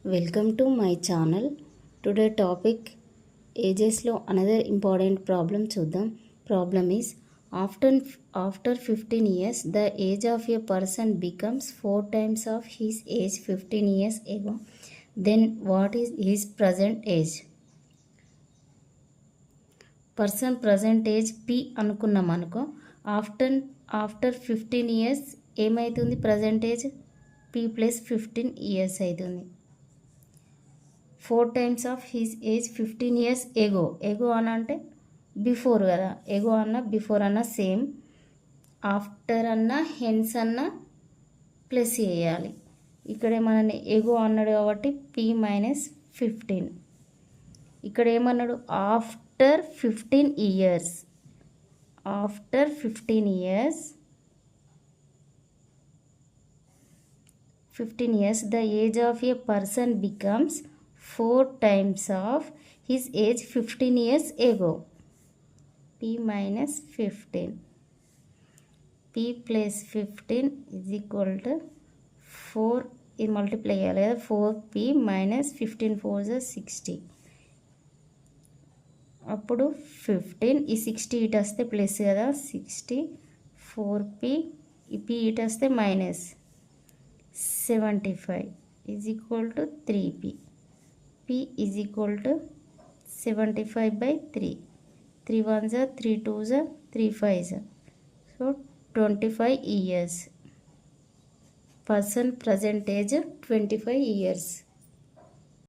Welcome to my channel. Today topic ages లో another important problem చూద్దాం. Problem is after 15 years the age of a person becomes 4 times of his age 15 years ago. Then what is his present age? Person present age P అనుకున్నాం అనుకో. After 15 years ఏమవుతుంది? Present age P plus 15 years అవుతుంది. 4 times of his age 15 years ago. ఎగో అన్న అంటే before కదా. ఎగో అన్న before అన్న same. After అన్న హెన్స్ అన్న ప్లస్ చేయాలి. ఇక్కడ ఏమన్నా ఎగో అన్నాడు కాబట్టి పి మైనస్ 15. ఇక్కడ ఏమన్నాడు? After 15 years. After 15 years the age of a person becomes 4 times of his age 15 years ago. P minus 15. P plus 15 is equal to 4. ఇది మల్టిప్లై చేయాలి కదా. 4p minus 15 4 60. అప్పుడు 15 ఈ 60 ఇటు వస్తే ప్లస్ కదా. 60 4p ఈ p ఇటు వస్తే minus 75 is equal to 3p. p is equal to 75 by 3. 3 1s are 3 2s are 3 5s are. So 25 years. Person present age 25 years.